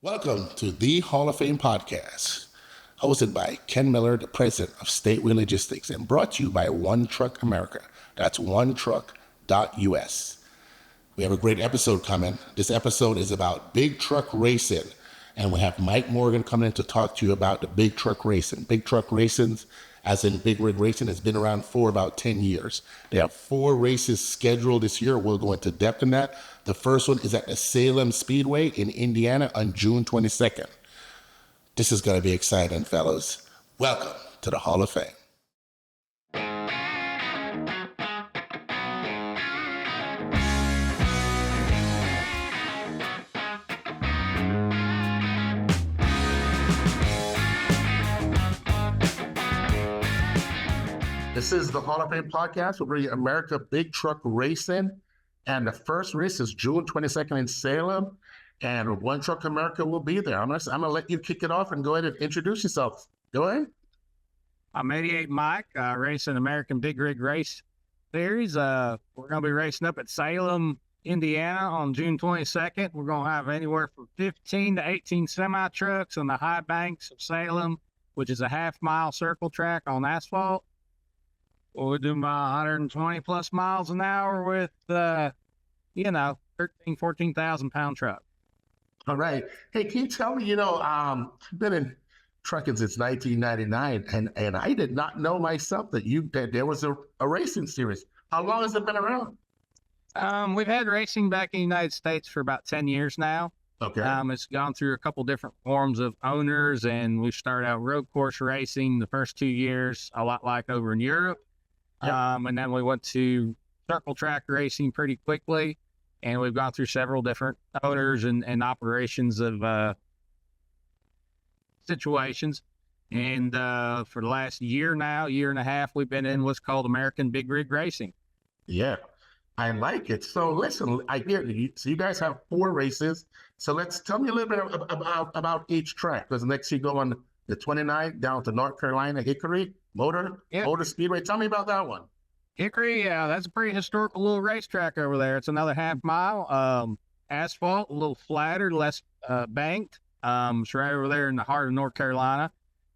Welcome to the Hall of Fame podcast, hosted by Ken Miller, the president of StateWay Logistics, and brought to you by One Truck America. That's onetruck.us. We have a great episode coming. This episode is about big truck racing, and we have Mike Morgan coming in to talk to you about the big truck racing. Big truck racing, as in big rig racing, has been around for about 10 years. They have 4 races scheduled this year. We'll go into depth in that. The first one is at the Salem Speedway in Indiana on June 22nd. This is going to be exciting, fellas. Welcome to the Hall of Fame. This is the Hall of Fame podcast. We're bringing America Big Truck Racing. And the first race is June 22nd in Salem. And One Truck America will be there. I'm gonna let you kick it off and go ahead and introduce yourself. Go ahead. I'm 88 Mike, racing American Big Rig Race Series. We're going to be racing up at Salem, Indiana on June 22nd. We're going to have anywhere from 15 to 18 semi-trucks on the high banks of Salem, which is a half-mile circle track on asphalt. We'll do about 120 plus miles an hour with, 14,000 pound truck. All right. Hey, can you tell me, I've been in trucking since 1999, and I did not know myself that there was a racing series. How long has it been around? We've had racing back in the United States for about 10 years now. Okay. It's gone through a couple different forms of owners, and we started out road course racing the first 2 years, a lot like over in Europe. Yep. And then we went to circle track racing pretty quickly, and we've gone through several different owners and operations of situations. And for the last year and a half, we've been in what's called American Big Rig Racing. Yeah, I like it. So listen, I hear you. So you guys have 4 races. So tell me a little bit about each track. Because next you go on the 29th down to North Carolina, Hickory Motor Speedway. Tell me about that one. Hickory, that's a pretty historical little racetrack over there. It's another half mile, asphalt, a little flatter, less banked. It's right over there in the heart of North Carolina.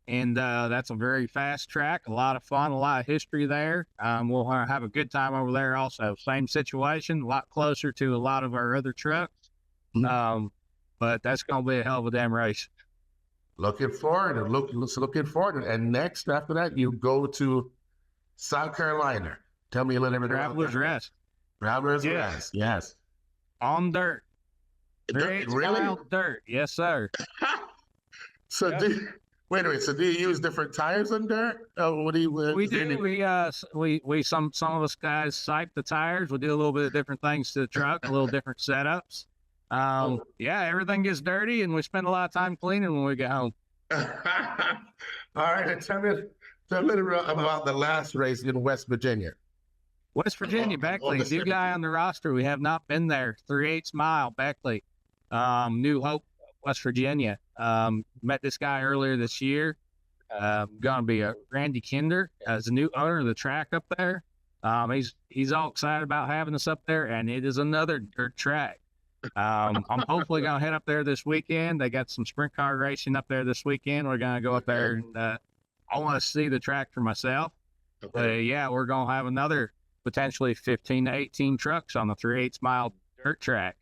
And that's a very fast track, a lot of fun, a lot of history there. We'll have a good time over there also. Same situation, a lot closer to a lot of our other trucks. Mm-hmm. But that's going to be a hell of a damn race. Looking forward. And next, after that, you go to South Carolina. Tell me a little bit about Travelers Rest. Travelers Rest, yes. On dirt. Really? Dirt, yes, sir. So yep. do you use different tires on dirt? What do you? We do. We some of us guys sipe the tires. We do a little bit of different things to the truck, a little different setups. Yeah, everything gets dirty, and we spend a lot of time cleaning when we get home. All right, tell me a little bit about the last race in West Virginia. West Virginia, Beckley, new guy on the roster. We have not been there. 3/8 mile, Beckley, New Hope, West Virginia. Met this guy earlier this year. Going to be Randy Kinder as a new owner of the track up there. He's all excited about having us up there, and it is another dirt track. I'm hopefully going to head up there this weekend. They got some sprint car racing up there this weekend. We're going to go up there, and I want to see the track for myself. Okay. Yeah, we're going to have another potentially 15 to 18 trucks on the 3/8 mile dirt track.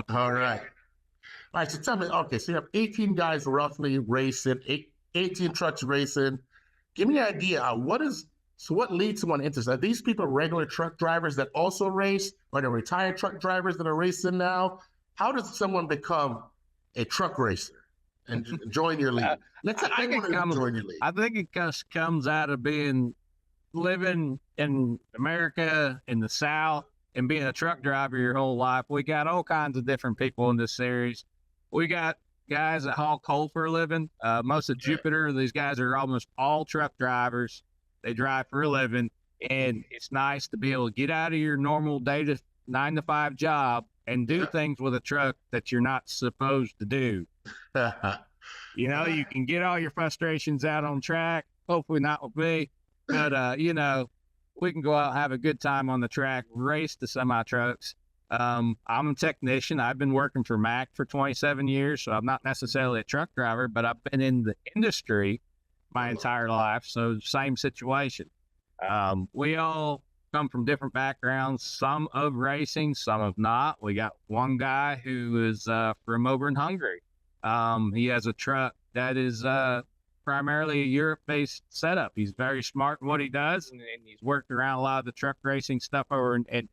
All right. All right, so tell me, okay, so you have 18 guys roughly racing, 18 trucks racing. Give me an idea, what leads someone into this? Are these people regular truck drivers that also race? Or the retired truck drivers that are racing now? How does someone become a truck racer and join your league? I think it just comes out of living in America, in the South, and being a truck driver your whole life. We got all kinds of different people in this series. We got guys that haul coal for a living. Most of Jupiter, these guys are almost all truck drivers. They drive for a living, and it's nice to be able to get out of your normal 9 to 5 job and do things with a truck that you're not supposed to do. You can get all your frustrations out on track. Hopefully not with me, but we can go out and have a good time on the track, race the semi trucks, I'm a technician. I've been working for Mac for 27 years, so I'm not necessarily a truck driver, but I've been in the industry my entire life. So same situation. We all come from different backgrounds, some of racing, some of not. We got one guy who is from over in Hungary. He has a truck that is primarily a Europe-based setup. He's very smart in what he does, and he's worked around a lot of the truck racing stuff over in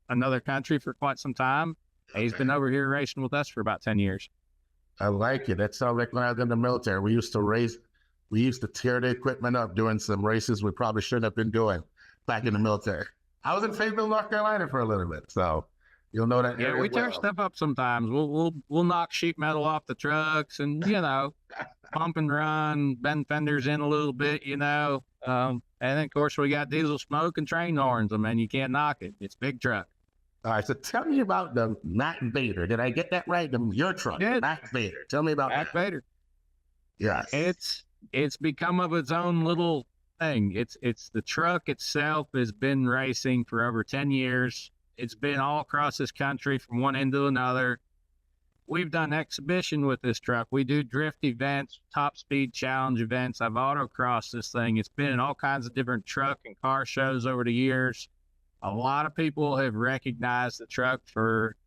another country for quite some time. He's been over here racing with us for about 10 years. I like it. That sounds like when I was in the military. We used to tear the equipment up doing some races we probably shouldn't have been doing back in the military. I was in Fayetteville, North Carolina for a little bit, so you'll know that. Yeah, we tear stuff up sometimes. We'll knock sheet metal off the trucks and, pump and run, bend fenders in a little bit, and then of course we got diesel smoke and train horns. I mean, you can't knock it. It's big truck. All right, so tell me about the Mac Vader. Did I get that right? Your truck, Mac Vader. Tell me about Mac Vader. Yes. It's become of its own little thing. It's the truck itself has been racing for over 10 years. It's been all across this country from one end to another. We've done exhibition with this truck. We do drift events, top speed challenge events. I've autocrossed this thing. It's been in all kinds of different truck and car shows over the years. A lot of people have recognized the truck for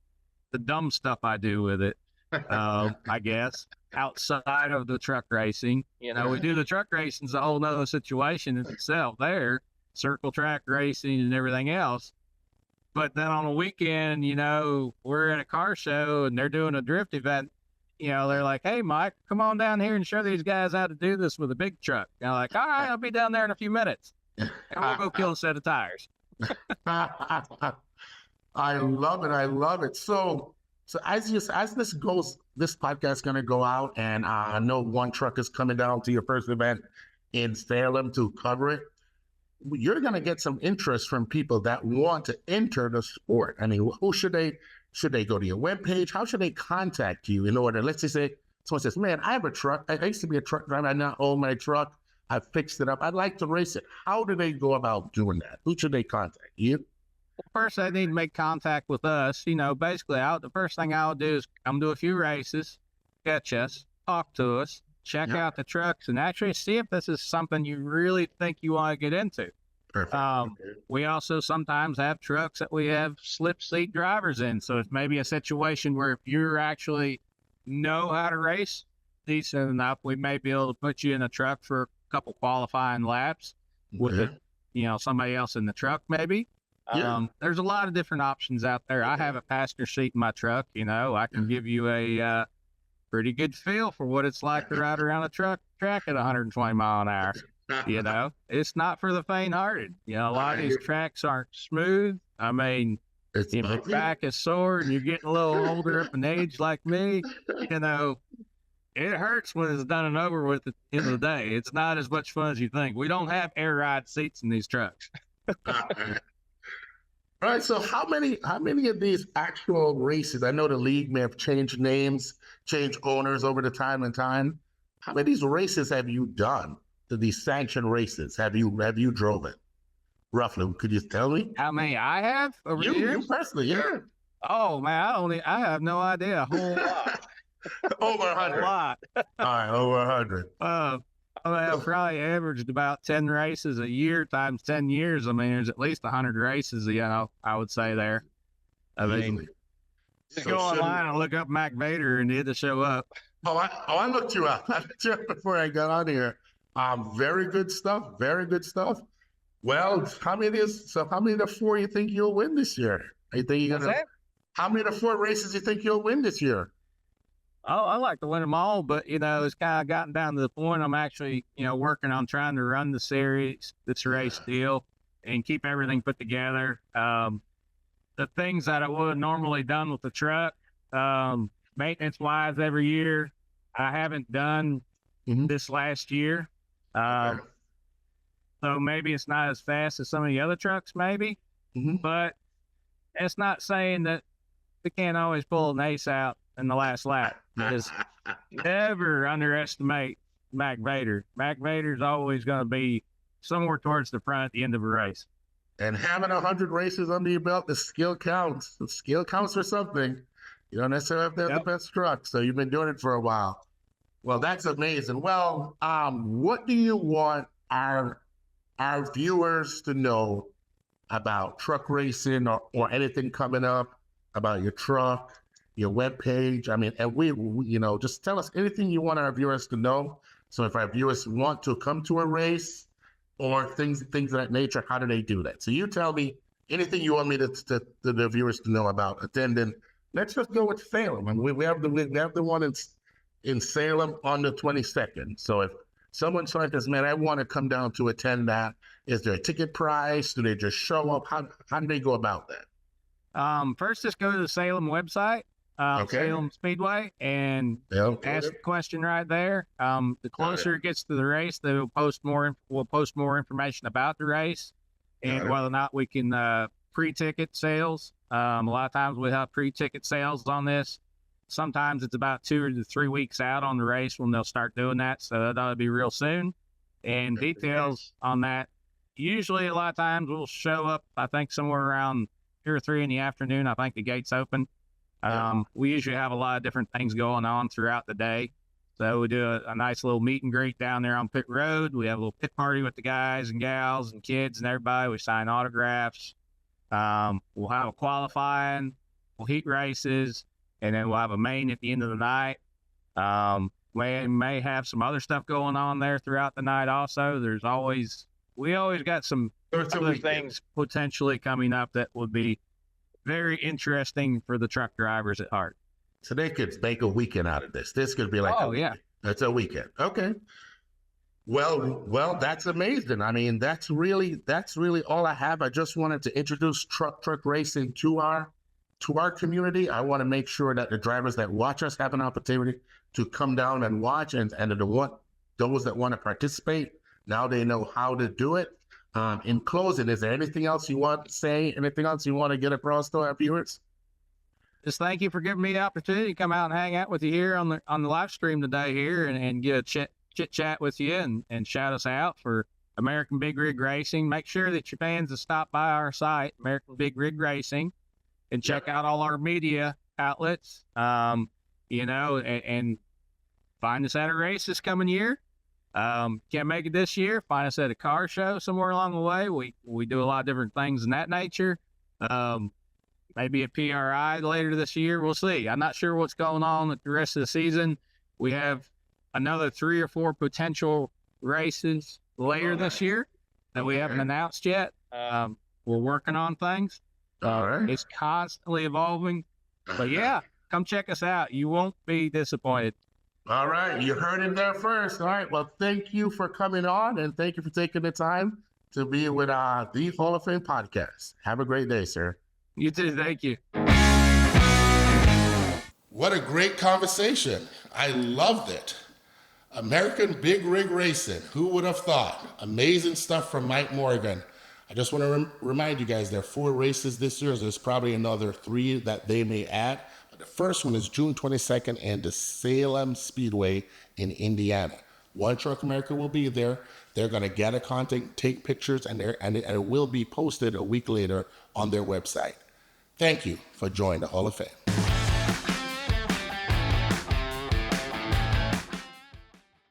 the dumb stuff I do with it, I guess, outside of the truck racing. We do the truck racing is a whole nother situation in itself there, circle track racing and everything else. But then on a weekend, we're at a car show and they're doing a drift event. They're like, hey, Mike, come on down here and show these guys how to do this with a big truck. And I'm like, all right, I'll be down there in a few minutes. And we'll go kill a set of tires. I love it. I love it. So as this goes, this podcast is going to go out, and I know One Truck is coming down to your first event in Salem to cover it. You're going to get some interest from people that want to enter the sport. I mean, who should they go to your webpage? How should they contact you in order? Let's just say someone says, man, I have a truck. I used to be a truck driver. I now own my truck. I fixed it up. I'd like to race it. How do they go about doing that? Who should they contact? You? Well, first, they need to make contact with us. Basically, the first thing I'll do is come to a few races, catch us, talk to us, check out the trucks, and actually see if this is something you really think you want to get into. Perfect. We also sometimes have trucks that we have slip seat drivers in. So it's maybe a situation where if you actually know how to race decent enough, we may be able to put you in a truck for a couple qualifying laps with somebody else in the truck maybe. There's a lot of different options out there. I have a passenger seat in my truck. I can give you a pretty good feel for what it's like to ride around a track at 120 mile an hour. It's not for the faint-hearted. A lot of these tracks aren't smooth. I mean, if your back is sore and you're getting a little older up in age like me, it hurts when it's done and over with at the end of the day. It's not as much fun as you think. We don't have air ride seats in these trucks. All right, so how many of these actual races? I know the league may have changed names, changed owners over the time and time. How many of these races have you done? These sanctioned races have you driven? Roughly, could you tell me? How many I have over the years? You personally, yeah. Oh man, I have no idea. A whole lot. Over 100. A lot. All right, over 100. I've probably averaged about 10 races a year times 10 years. I mean, there's at least 100 races, I would say there. I mean, just go online and look up Mac Vader and it'll show up. I looked you up. I looked you up before I got on here. Very good stuff. Very good stuff. Well, how many of the 4 you think you'll win this year? How many of the 4 races you think you'll win this year? Oh, I like to win them all, but it's kind of gotten down to the point I'm actually, working on trying to run the series, this race deal, and keep everything put together. The things that I would have normally done with the truck, maintenance-wise every year, I haven't done this last year. So maybe it's not as fast as some of the other trucks, maybe, but it's not saying that we can't always pull an ace out in the last lap. Because never underestimate Mac Vader. Mac Vader's always going to be somewhere towards the front at the end of a race. And having 100 races under your belt, the skill counts. The skill counts for something. You don't necessarily have to have the best truck. So you've been doing it for a while. Well, that's amazing. Well, what do you want our viewers to know about truck racing or anything coming up about your truck, your webpage? I mean, and we, just tell us anything you want our viewers to know. So if our viewers want to come to a race or things of that nature, how do they do that? So you tell me anything you want me to the viewers to know about attending. Let's just go with Salem. And we have the one in Salem on the 22nd. So if someone says, man, I want to come down to attend that, is there a ticket price? Do they just show up? How do they go about that? First, just go to the Salem website, Salem Speedway, and ask the question right there. The closer it gets to the race, we'll post more information about the race and whether or not we can pre-ticket sales. A lot of times we have pre-ticket sales on this. Sometimes it's about 2 to 3 weeks out on the race when they'll start doing that. So that'll be real soon. And details on that, usually a lot of times we'll show up, I think somewhere around 2 or 3 in the afternoon. I think the gates open. We usually have a lot of different things going on throughout the day. So we do a nice little meet and greet down there on pit road. We have a little pit party with the guys and gals and kids and everybody. We sign autographs. We'll have a qualifying, we'll heat races, and then we'll have a main at the end of the night. We may have some other stuff going on there throughout the night also. We always got some other things potentially coming up that would be very interesting for the truck drivers at heart. So they could make a weekend out of this. This could be like, it's a weekend. Okay. Well, that's amazing. I mean, that's really all I have. I just wanted to introduce truck racing to our community. I want to make sure that the drivers that watch us have an opportunity to come down and watch, and those that want to participate, now they know how to do it. In closing, is there anything else you want to say? Anything else you want to get across to our viewers? Just thank you for giving me the opportunity to come out and hang out with you here on the live stream today here and get a chit chat with you and shout us out for American Big Rig Racing. Make sure that your fans have stopped by our site, American Big Rig Racing, and check out all our media outlets, and find us at a race this coming year. Can't make it this year, find us at a car show somewhere along the way. We do a lot of different things in that nature. Maybe a PRI later this year. We'll see. I'm not sure what's going on with the rest of the season. We have another 3 or 4 potential races later this year that we haven't announced yet. We're working on things. All right. It's constantly evolving. But yeah, come check us out. You won't be disappointed. All right. You heard it there first. All right. Well, thank you for coming on, and thank you for taking the time to be with the Hall of Fame podcast. Have a great day, sir. You too. Thank you. What a great conversation. I loved it. American Big Rig Racing. Who would have thought? Amazing stuff from Mike Morgan. I just want to remind you guys, there are 4 races this year. There's probably another 3 that they may add. But the first one is June 22nd and the Salem Speedway in Indiana. One Truck America will be there. They're going to gather content, take pictures, and it will be posted a week later on their website. Thank you for joining the Hall of Fame.